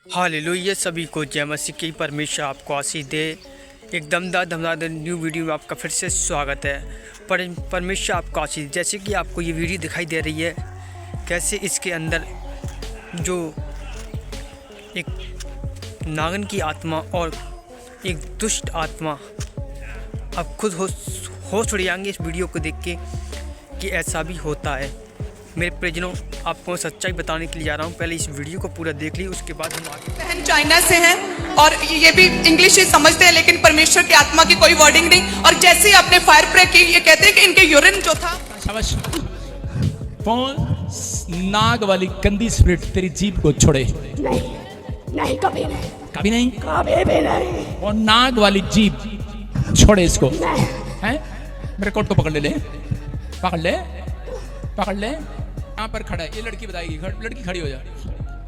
Hallelujah, सभी को जय मसीह की। परमेश्वर आपको आशीष दे। एक दमदार न्यू वीडियो में आपका फिर से स्वागत है। परमेश्वर आपको आशीष। जैसे कि आपको ये वीडियो दिखाई दे रही है, कैसे इसके अंदर जो एक नागन की आत्मा और एक दुष्ट आत्मा, आप खुद होश उड़ जाएंगे इस वीडियो को देख के कि ऐसा भी होता है। मेरे प्रियजनों, आपको सच्चाई बताने के लिए जा रहा हूँ। पहले इस वीडियो को पूरा देख ली, उसके बाद हम आगे। बहन चाइना से हैं और ये भी इंग्लिश ही समझते हैं, लेकिन परमेश्वर की आत्मा की कोई वर्डिंग नहीं। और जैसे ही आपने फायर प्रे की, ये कहते हैं कि इनके यूरिन जो था, शाबाश। नाग वाली गंदी स्पिरिट तेरी जीभ को छोड़े। नहीं, कभी नहीं, कभी नहीं, कभी भी नहीं। और नाग वाली जीभ छोड़े इसको। हैं? मेरे कोट को पकड़ ले, पकड़ ले। यहाँ पर खड़ा है, ये लड़की बताएगी। लड़की खड़ी हो जा,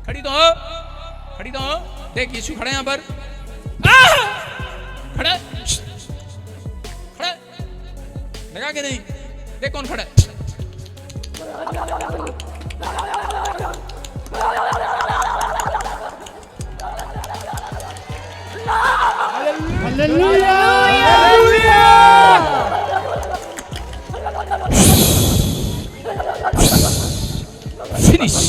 खड़ी तो हो। देख यीशु खड़ा है यहाँ पर। खड़ा लगा के नहीं, देख कौन खड़ा है। Finish.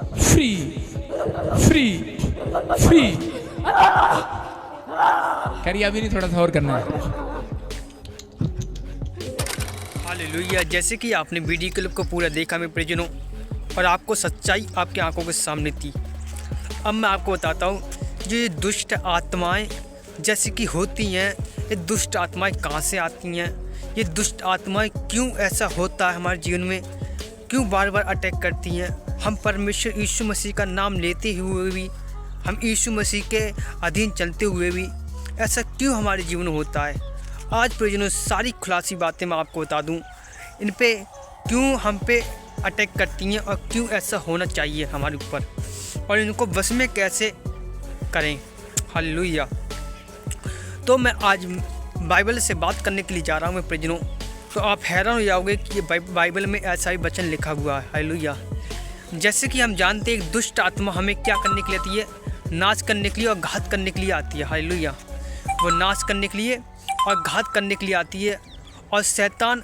Free. करिए, अभी नहीं, थोड़ा सा और करना है। हालेलुया। जैसे कि आपने वीडियो क्लिप को पूरा देखा मेरे प्रियजनों, और आपको सच्चाई आपकी आंखों के सामने थी। अब मैं आपको बताता हूँ, जो ये दुष्ट आत्माएं जैसे कि होती हैं, ये दुष्ट आत्माएं कहाँ से आती हैं, ये दुष्ट आत्माएं क्यों ऐसा होता है हमारे जीवन में, क्यों बार बार अटैक करती हैं। हम परमेश्वर यीशु मसीह का नाम लेते हुए भी, हम यीशु मसीह के अधीन चलते हुए भी ऐसा क्यों हमारे जीवन में होता है। आज प्रियजनों, सारी खुलासी बातें मैं आपको बता दूं, इन पे क्यों हम पे अटैक करती हैं और क्यों ऐसा होना चाहिए हमारे ऊपर, और इनको बस में कैसे करें। हालेलुया। तो मैं आज बाइबल से बात करने के लिए जा रहा हूँ मैं प्रियजनों। तो आप हैरान हो जाओगे कि ये बाइबल में ऐसा ही वचन लिखा हुआ है। हालेलुया। जैसे कि हम जानते हैं, एक दुष्ट आत्मा हमें क्या करने के लिए आती है, नाश करने के लिए और घात करने के लिए आती है। हालेलुया। वो नाश करने के लिए और घात करने के लिए आती है, और शैतान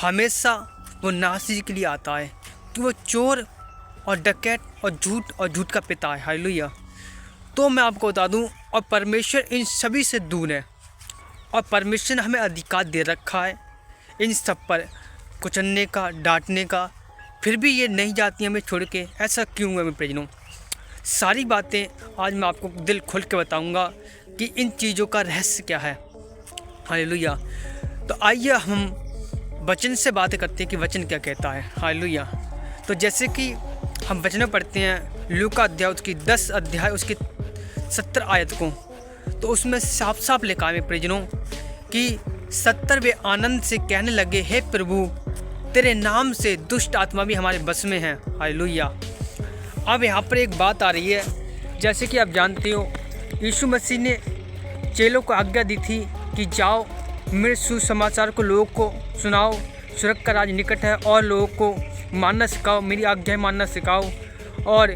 हमेशा वो नाशी के लिए आता है कि वो चोर और डकैत और झूठ का पिता है। हालेलुया। तो मैं आपको बता दूं, और परमेश्वर इन सभी से दूर है, और परमेश्वर ने हमें अधिकार दे रखा है इन सब पर कुचलने का, डांटने का, फिर भी ये नहीं जाती हमें छोड़ के। ऐसा क्यों है मेरे प्रियजनों? सारी बातें आज मैं आपको दिल खोल के बताऊंगा कि इन चीज़ों का रहस्य क्या है। हालेलुया। तो आइए हम वचन से बातें करते हैं कि वचन क्या कहता है। हालेलुया। तो जैसे कि हम वचन में पढ़ते हैं, लूका अध्याय उसकी 10 अध्याय उसकी 70 आयत को, तो उसमें साफ साफ लिखा है प्रियजनों कि 70 वे आनंद से कहने लगे, हे प्रभु, तेरे नाम से दुष्ट आत्मा भी हमारे बस में है। हालेलुया। अब यहाँ पर एक बात आ रही है। जैसे कि आप जानते हो, यीशु मसीह ने चेलों को आज्ञा दी थी कि जाओ, मेरे सुसमाचार को लोगों को सुनाओ, स्वर्ग का राज निकट है, और लोगों को मानना सिखाओ, मेरी आज्ञाएं मानना सिखाओ, और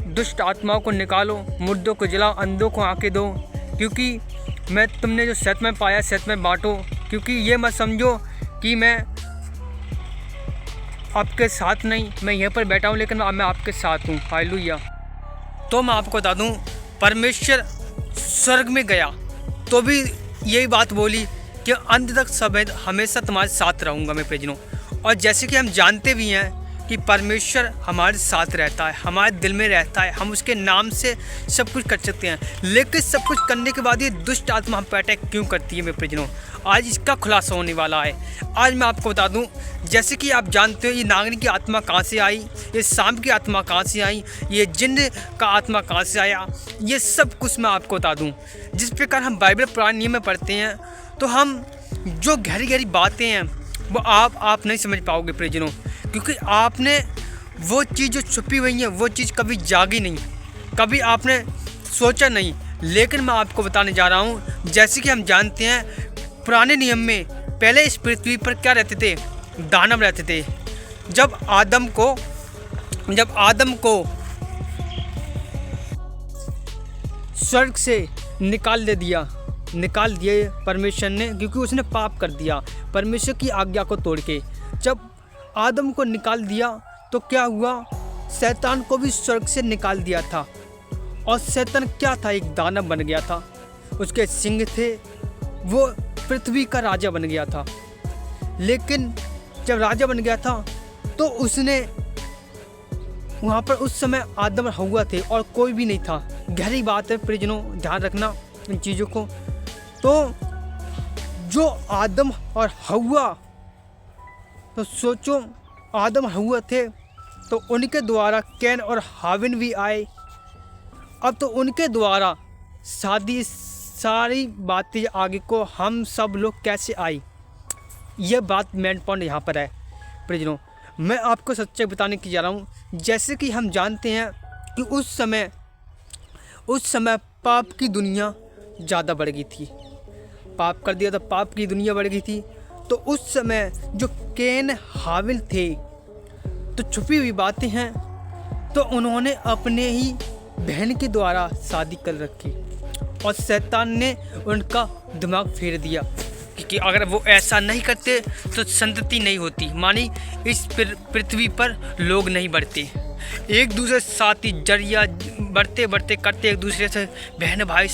दुष्ट आत्माओं को निकालो, मुर्दों को जलाओ, अंधों को आंखें दो, क्योंकि मैं तुमने जो सत में पाया सत में बांटो, क्योंकि ये मत समझो कि मैं आपके साथ नहीं, मैं यहाँ पर बैठा हूँ, लेकिन मैं आपके साथ हूँ। हालेलुया। तो मैं आपको बता दूँ, परमेश्वर स्वर्ग में गया तो भी यही बात बोली कि अंत तक समय हमेशा तुम्हारे साथ रहूँगा मैं प्रियजनों। और जैसे कि हम जानते भी हैं कि परमेश्वर हमारे साथ रहता है, हमारे दिल में रहता है, हम उसके नाम से सब कुछ कर सकते हैं, लेकिन सब कुछ करने के बाद ये दुष्ट आत्मा हम पर अटैक क्यों करती है मेरे प्रियजनों? आज इसका खुलासा होने वाला है। आज मैं आपको बता दूं, जैसे कि आप जानते हो, ये नागन की आत्मा कहाँ से आई, ये सांप की आत्मा कहाँ से आई, ये जिन्न का आत्मा कहाँ से आया, ये सब कुछ मैं आपको बता दूँ। जिस प्रकार हम बाइबल पुराने नियम में पढ़ते हैं, तो हम जो गहरी गहरी बातें हैं वो आप नहीं समझ पाओगे प्रियजनों, क्योंकि आपने वो चीज़ जो छुपी हुई है, वो चीज़ कभी जागी नहीं, कभी आपने सोचा नहीं। लेकिन मैं आपको बताने जा रहा हूँ, जैसे कि हम जानते हैं पुराने नियम में पहले इस पृथ्वी पर क्या रहते थे, दानव रहते थे। जब आदम को जब आदम को स्वर्ग से निकाल दिए परमेश्वर ने, क्योंकि उसने पाप कर दिया परमेश्वर की आज्ञा को तोड़ के। जब आदम को निकाल दिया तो क्या हुआ, शैतान को भी स्वर्ग से निकाल दिया था। और शैतान क्या था, एक दानव बन गया था। उसके सिंग थे, वो पृथ्वी का राजा बन गया था। लेकिन जब राजा बन गया था तो उसने वहाँ पर उस समय आदम और हव्वा थे और कोई भी नहीं था। गहरी बात है परिजनों, ध्यान रखना इन चीज़ों को। तो जो आदम और हव्वा, तो सोचो आदम और हव्वा थे तो उनके द्वारा कैन और हाबिल भी आए। अब तो उनके द्वारा सारी बातें आगे को हम सब लोग कैसे आई, यह बात मेन पॉइंट यहाँ पर है परिजनों। मैं आपको सच्चाई बताने की जा रहा हूँ। जैसे कि हम जानते हैं कि उस समय पाप की दुनिया ज़्यादा बढ़ गई थी। पाप कर दिया तो पाप की दुनिया बढ़ गई थी। तो उस समय जो कैन हाबिल थे, तो छुपी हुई बातें हैं, तो उन्होंने अपने ही बहन के द्वारा शादी कर रखी और शैतान ने उनका दिमाग फेर दिया, क्योंकि अगर वो ऐसा नहीं करते तो संतति नहीं होती, मानी इस पृथ्वी पर लोग नहीं बढ़ते। एक दूसरे से साथी जरिया बढ़ते करते एक दूसरे से बहन भाई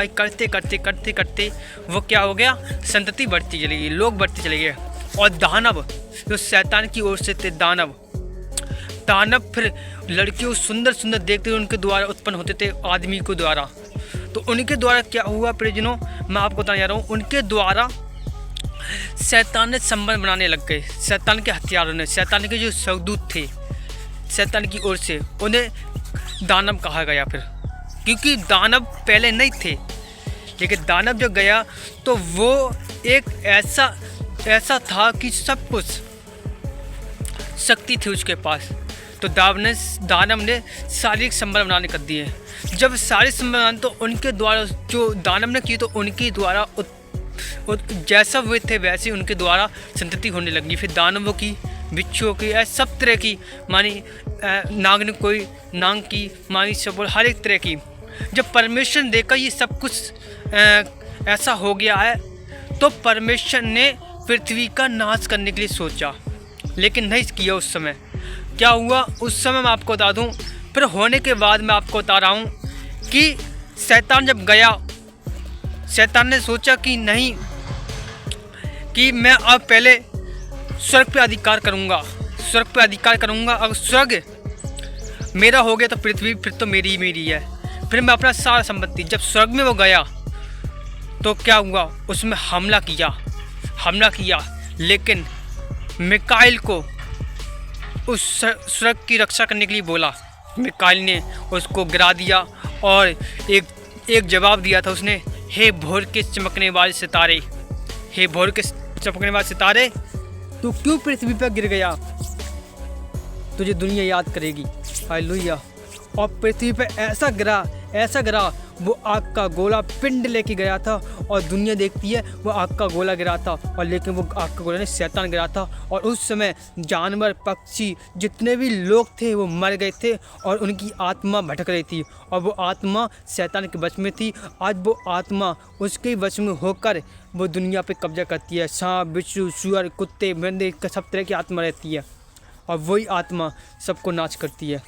करते वो क्या हो गया, संतति बढ़ती चली गई, लोग बढ़ते चले गए। और दानव जो शैतान की ओर से थे, दानव फिर लड़कियों सुंदर देखते हुए उनके द्वारा उत्पन्न होते थे आदमी को द्वारा। तो उनके द्वारा क्या हुआ परिजनों, मैं आपको बताने जा रहा हूँ। उनके द्वारा शैतान ने संबंध बनाने लग गए। शैतान के हथियारों ने, शैतान के जो स्वर्गदूत थे शैतान की ओर से, उन्हें दानव कहा गया फिर, क्योंकि दानव पहले नहीं थे। लेकिन दानव जब गया तो वो एक ऐसा था कि सब कुछ शक्ति थी उसके पास। तो दानव ने शारीरिक संबंध बनाने कर दिए। जब शारीरिक संबंध तो उनके द्वारा जो दानव ने की, तो उनके द्वारा जैसा वे थे वैसे उनके द्वारा संतति होने लगी। फिर दानवों की, बिच्छुओं की, सब तरह की, मानी नाग ने कोई नाग की, मानी सब हर एक तरह की। जब परमेश्वर ने देखा ये सब कुछ ऐसा हो गया है, तो परमेश्वर ने पृथ्वी का नाश करने के लिए सोचा, लेकिन नहीं किया। उस समय क्या हुआ, उस समय मैं आपको बता दूं, फिर होने के बाद मैं आपको बता रहा हूं कि शैतान जब गया, शैतान ने सोचा कि नहीं, कि मैं अब पहले स्वर्ग पे अधिकार करूंगा। अगर स्वर्ग मेरा हो गया तो पृथ्वी फिर तो मेरी है। फिर मैं अपना सारा संपत्ति, जब स्वर्ग में वो गया तो क्या हुआ, उसमें हमला किया। लेकिन मिकाइल को उस स्वर्ग की रक्षा करने के लिए बोला। मिकाइल ने उसको गिरा दिया और एक जवाब दिया था उसने, हे भोर के चमकने वाले सितारे, तू क्यों पृथ्वी पर गिर गया, तुझे दुनिया याद करेगी। हालेलुया। और पृथ्वी पर ऐसा गिरा, वो आग का गोला पिंड लेके गया था और दुनिया देखती है वो आग का गोला गिरा था, और लेकिन वो आग का गोला नहीं, शैतान गिरा था। और उस समय जानवर, पक्षी, जितने भी लोग थे वो मर गए थे और उनकी आत्मा भटक रही थी, और वो आत्मा शैतान के वश में थी। आज वो आत्मा उसके वश में होकर वो दुनिया पे कब्जा करती है। सांप, बिच्छू, सुअर, कुत्ते, मेंढे, सब तरह की आत्मा रहती है, और वही आत्मा सबको नाश करती है।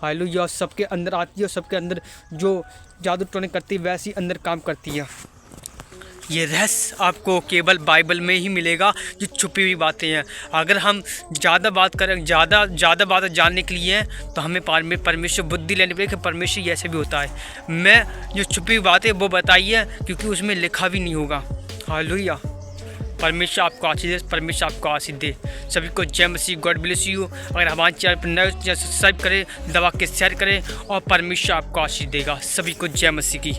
हालेलुया। सबके अंदर आती है, और सबके अंदर जो जादू टोने करती है वैसी अंदर काम करती है। ये रहस्य आपको केवल बाइबल में ही मिलेगा, जो छुपी हुई बातें हैं। अगर हम ज़्यादा बात करें, ज़्यादा बातें जानने के लिए हैं, तो हमें परमेश्वर बुद्धि लेनी पड़ेगी कि परमेश्वर ऐसे भी होता है। मैं जो छुपी हुई बातें वो बताई है, क्योंकि उसमें लिखा भी नहीं होगा। हालेलुया। परमेश्वर आपको आशीष दे। सभी को जय मसीह, गॉड ब्लेस यू। अगर हमारे चैनल पर नए सब्सक्राइब करें, दबा के शेयर करें, और परमेश्वर आपको आशीष देगा। सभी को जय मसीह की।